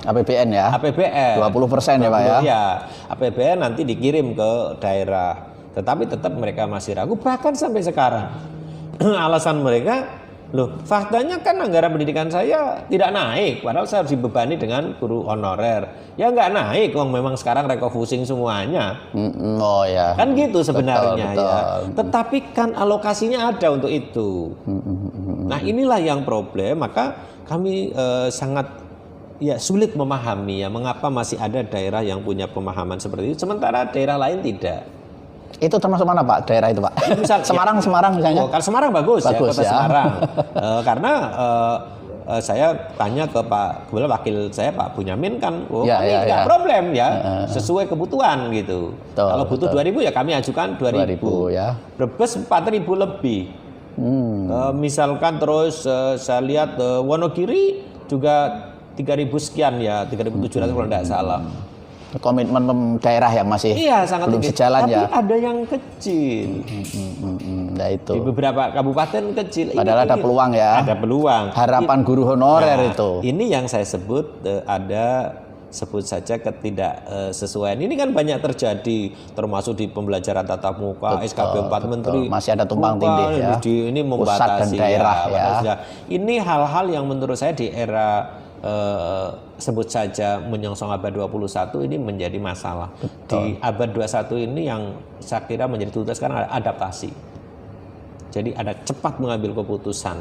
APBN ya? APBN 20% ya Pak ya? Ya, APBN nanti dikirim ke daerah. Tetapi tetap mereka masih ragu, bahkan sampai sekarang. Alasan mereka, loh faktanya kan anggaran pendidikan saya tidak naik, padahal saya harus dibebani dengan guru honorer. Ya nggak naik, memang sekarang refocusing semuanya. Oh ya. Kan gitu sebenarnya betul. Ya. Tetapi kan alokasinya ada untuk itu. Nah inilah yang problem, maka kami sangat sulit memahami ya mengapa masih ada daerah yang punya pemahaman seperti itu, sementara daerah lain tidak. Itu termasuk mana Pak daerah itu Pak? Semarang misalnya. Kalau Semarang bagus ya, kota ya. Semarang. Karena saya tanya ke kebetulan wakil saya Pak Bunyamin kan, kami nggak problem ya, sesuai kebutuhan gitu. Kalau butuh 2.000 ya kami ajukan 2.000 ya. Brebes 4.000 lebih. Misalkan terus saya lihat Wonogiri juga 3.000 sekian ya, 3.700 kalau tidak salah. Komitmen daerah yang masih sangat belum tinggi. sejalan tapi ya. ada yang kecil. Nah itu. Di beberapa kabupaten kecil. Padahal ada peluang ya. Ada peluang. Harapan guru honorer itu. Ini yang saya sebut sebut saja ketidaksesuaian. Ini kan banyak terjadi, termasuk di pembelajaran tatap muka, SKB 4 Menteri. Masih ada tumpang tindih ya. Ini membatasi pusat dan daerah ya. Ini hal-hal yang menurut saya di era sebut saja menyongsong abad 21 ini menjadi masalah. Di abad 21 ini yang saya kira menjadi tuntutan sekarang ada adaptasi. Jadi ada cepat mengambil keputusan.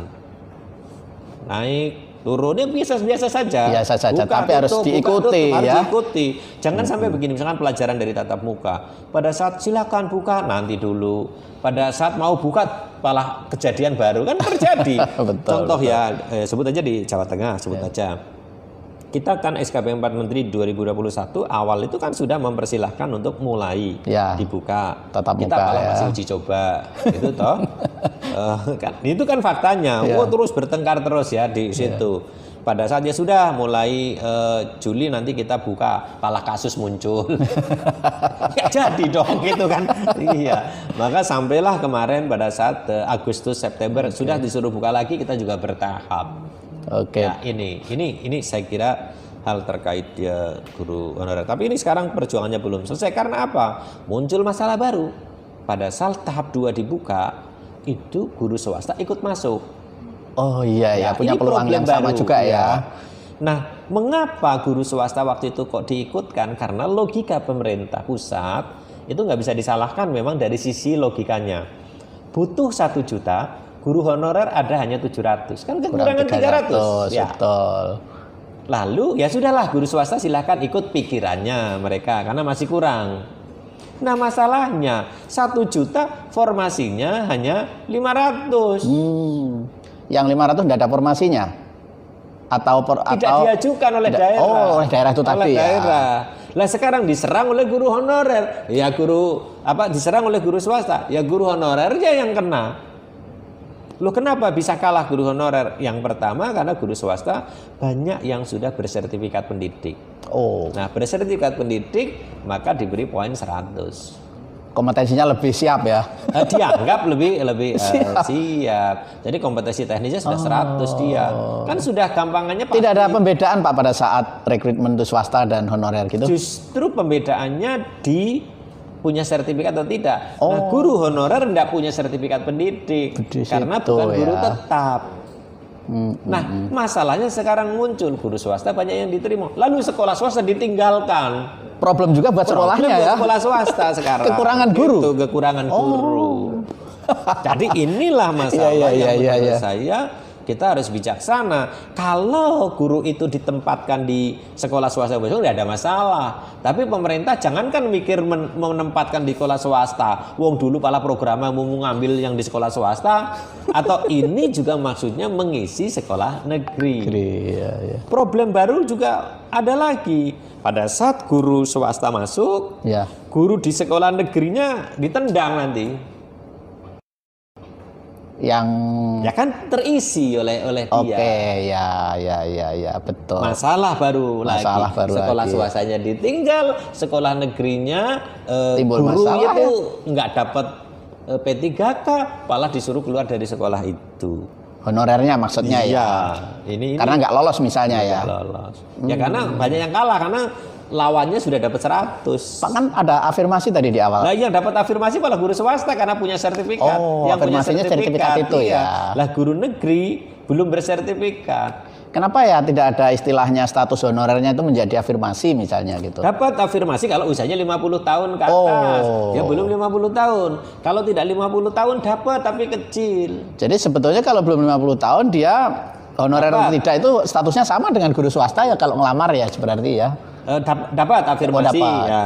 Naik, turunnya biasa saja. Biasa saja, tapi harus diikuti ya. Diikuti. Jangan sampai begini, misalkan pelajaran dari tatap muka. Pada saat silakan buka, nanti dulu. Pada saat mau buka malah kejadian baru kan terjadi. Contoh ya, sebut aja di Jawa Tengah, sebut aja. Kita kan SKB 4 Menteri 2021 awal itu kan sudah mempersilahkan untuk mulai dibuka. Tatap kita muka malah masih uji coba, itu toh. Itu kan faktanya. Terus bertengkar terus ya di situ. Pada saat ya sudah mulai Juli nanti kita buka, malah kasus muncul. Ya jadi dong gitu kan. Iya. Maka sampailah kemarin pada saat Agustus September sudah disuruh buka lagi, kita juga bertahap. Ya, ini saya kira hal terkait guru honorer. Tapi ini sekarang perjuangannya belum selesai karena apa? Muncul masalah baru. Pada saat tahap 2 dibuka, itu guru swasta ikut masuk. Oh iya punya peluang yang sama juga ya. Nah, mengapa guru swasta waktu itu kok diikutkan? Karena logika pemerintah pusat itu nggak bisa disalahkan memang dari sisi logikanya. Butuh 1 juta, guru honorer ada hanya 700, kan kekurangan 300. Ya. Betul. Lalu ya sudahlah guru swasta silahkan ikut pikirannya mereka karena masih kurang. Nah masalahnya 1 juta formasinya hanya 500. Yang 500 tidak ada formasinya? Atau diajukan oleh daerah. Oh, oleh daerah itu tadi ya. Lah sekarang diserang oleh guru honorer. Ya diserang oleh guru swasta. Ya guru honorernya yang kena. Loh kenapa bisa kalah guru honorer? Yang pertama karena guru swasta banyak yang sudah bersertifikat pendidik. Nah bersertifikat pendidik maka diberi poin 100. Kompetensinya lebih siap ya? Dianggap lebih siap. Jadi kompetensi teknisnya sudah 100 dia. Kan sudah gampangannya pasti. Tidak ada pembedaan Pak pada saat rekrutmen untuk swasta dan honorer gitu? Justru pembedaannya di punya sertifikat atau tidak. Nah, guru honorer tidak punya sertifikat pendidik karena bukan guru tetap. Nah, masalahnya sekarang muncul guru swasta banyak yang diterima. Lalu sekolah swasta ditinggalkan. Problem juga buat sekolahnya ya. Sekolah swasta sekarang. Kekurangan guru. Itu kekurangan guru. Jadi inilah masalah yang menurut saya kita harus bijaksana. Kalau guru itu ditempatkan di sekolah swasta tidak ada masalah. Tapi pemerintah jangankan mikir menempatkan di sekolah swasta. Wong dulu pala programnya mau ngambil yang di sekolah swasta. Atau ini juga maksudnya mengisi sekolah negeri. Problem baru juga ada lagi. Pada saat guru swasta masuk, guru di sekolah negerinya ditendang nanti. Yang ya kan terisi oleh dia. Ya, betul. Masalah baru sekolah swastanya ditinggal, sekolah negerinya timbul guru masalah itu nggak dapat P3K, malah disuruh keluar dari sekolah itu. Honorernya maksudnya Iya, ya. ini Karena nggak lolos misalnya ya. nggak lolos. Ya karena banyak yang kalah karena lawannya sudah dapat 100. Pak, kan ada afirmasi tadi di awal. Lah yang dapat afirmasi malah guru swasta karena punya sertifikat. Oh, yang punya afirmasinya sertifikat itu iya. ya. Lah guru negeri belum bersertifikat. Kenapa ya tidak ada istilahnya status honorernya itu menjadi afirmasi misalnya gitu? Dapat afirmasi kalau usianya 50 tahun ke atas. Oh. Ya belum 50 tahun. Kalau tidak 50 tahun dapat tapi kecil. Jadi sebetulnya kalau belum 50 tahun dia honorer atau tidak itu statusnya sama dengan guru swasta ya kalau ngelamar ya berarti ya. Dapat afirmasi dapat. ya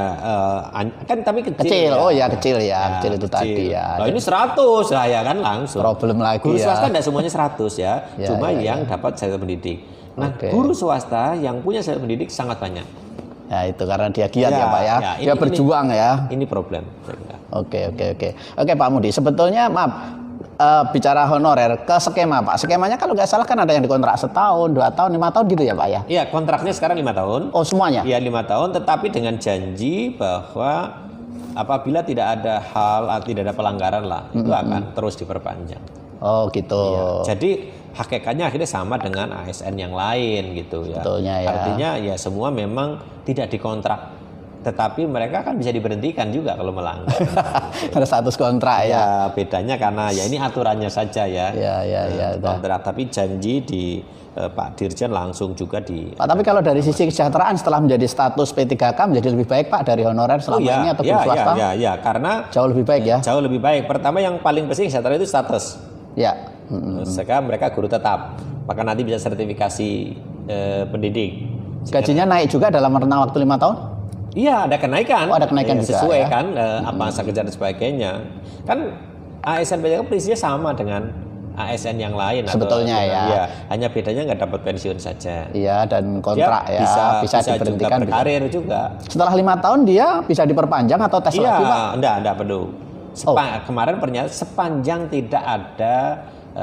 kan tapi kecil. Kecil. Ya. Oh ya kecil ya, kecil itu tadi ya. Nah, ini 100 lah ya kan langsung. Problem lagi Guru ya. swasta tidak semuanya 100 ya. Ya, Cuma ya, yang dapat sertifikat pendidik. Nah, Oke. guru swasta yang punya sertifikat pendidik sangat banyak. Ya itu karena dia giat ya, Pak ya. Dia ini- berjuang ya. Ini problem. Oke. Oke Pak Mudi, sebetulnya maaf bicara honorer ke skema Pak. Skemanya kalau nggak salah kan ada yang dikontrak setahun, 2 tahun, 5 tahun gitu ya Pak ya? Iya, kontraknya sekarang 5 tahun. Oh semuanya? Iya 5 tahun, tetapi dengan janji bahwa apabila tidak ada tidak ada pelanggaran lah, itu akan terus diperpanjang. Oh gitu. Iya. Jadi hakikatnya akhirnya sama dengan ASN yang lain gitu ya. Betulnya ya. Artinya ya semua memang tidak dikontrak, tetapi mereka kan bisa diberhentikan juga kalau melanggar. Ada status kontrak ya. Ya bedanya karena ya ini aturannya saja ya. Ya. Kontrak, tapi janji di Pak Dirjen langsung juga di. Pak, tapi kalau dari sisi kesejahteraan setelah menjadi status P3K menjadi lebih baik Pak dari honorer selama ini atau guru swasta? Ya, karena Jauh lebih baik ya? jauh lebih baik. Pertama yang paling penting kesejahteraan itu status. Ya. Sekarang mereka guru tetap, maka nanti bisa sertifikasi pendidik. Gajinya naik juga dalam rentang waktu 5 tahun? Iya, ada kenaikan. Oh, ada kenaikan juga, sesuai ya? kan apa masa kerja dan sebagainya. Kan ASN PJK prinsipnya sama dengan ASN yang lain. Sebetulnya ya. Iya, hanya bedanya nggak dapat pensiun saja. Iya, dan kontrak Dia ya bisa juga diberhentikan. berkarir juga. Setelah 5 tahun dia bisa diperpanjang atau tes lagi Pak? Iya, enggak perlu. Kemarin pernyataan sepanjang tidak ada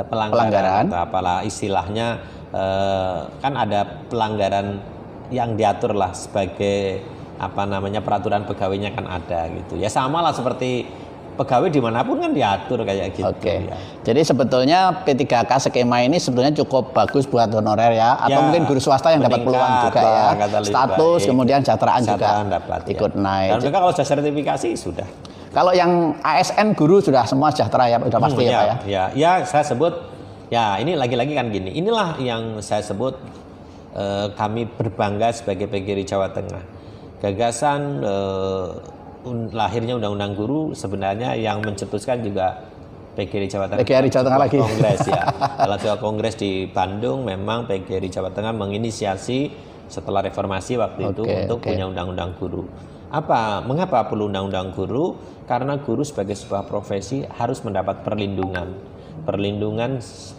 pelanggaran atau apalah istilahnya kan ada pelanggaran yang diatur lah sebagai peraturan pegawainya kan ada gitu. Ya sama lah seperti pegawai dimanapun kan diatur kayak gitu. Oke. Ya. Jadi sebetulnya P3K skema ini sebetulnya cukup bagus buat honorer ya, atau mungkin guru swasta yang dapat peluang juga ya. Status kemudian kesejahteraan juga dapat, ikut naik. Dan mereka kalau sudah sertifikasi sudah. Kalau yang ASN guru sudah semua sejahtera ya, sudah pasti ya Pak ya. Ya, saya sebut ya ini lagi-lagi kan gini. Inilah yang saya sebut kami berbangga sebagai PGRI Jawa Tengah. Gagasan lahirnya Undang-Undang Guru sebenarnya yang mencetuskan juga PGRI Jawa Tengah. PGRI Jawa Tengah lagi. Kongres ya. Dalam sebuah kongres di Bandung memang PGRI Jawa Tengah menginisiasi setelah reformasi waktu itu untuk punya Undang-Undang Guru. Mengapa perlu Undang-Undang Guru? Karena guru sebagai sebuah profesi harus mendapat perlindungan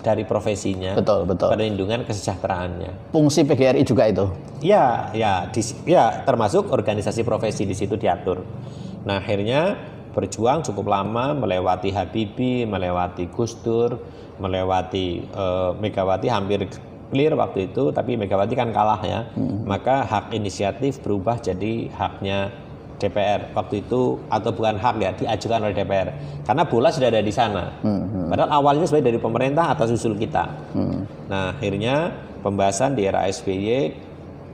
dari profesinya, Betul. perlindungan kesejahteraannya. Fungsi PGRI juga itu. Ya, termasuk organisasi profesi di situ diatur. Nah, akhirnya berjuang cukup lama melewati Habibie, melewati Gus Dur, melewati Megawati hampir clear waktu itu, tapi Megawati kan kalah ya. Maka hak inisiatif berubah jadi haknya DPR waktu itu, atau bukan hak ya, diajukan oleh DPR karena bola sudah ada di sana. Padahal awalnya sebenarnya dari pemerintah atas usul kita. Nah, akhirnya pembahasan di era SBY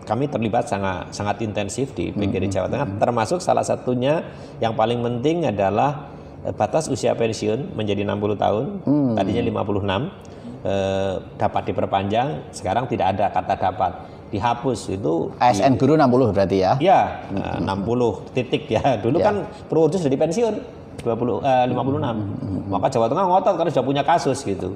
kami terlibat sangat intensif di PGRI Jawa Tengah, termasuk salah satunya yang paling penting adalah batas usia pensiun menjadi 60 tahun, tadinya 56, dapat diperpanjang, sekarang tidak ada kata dapat. Dihapus itu ASN guru 60 berarti ya? Ya, 60 titik ya. Dulu kan Purworejo sudah di pensiun 56. Maka Jawa Tengah ngotot karena sudah punya kasus gitu.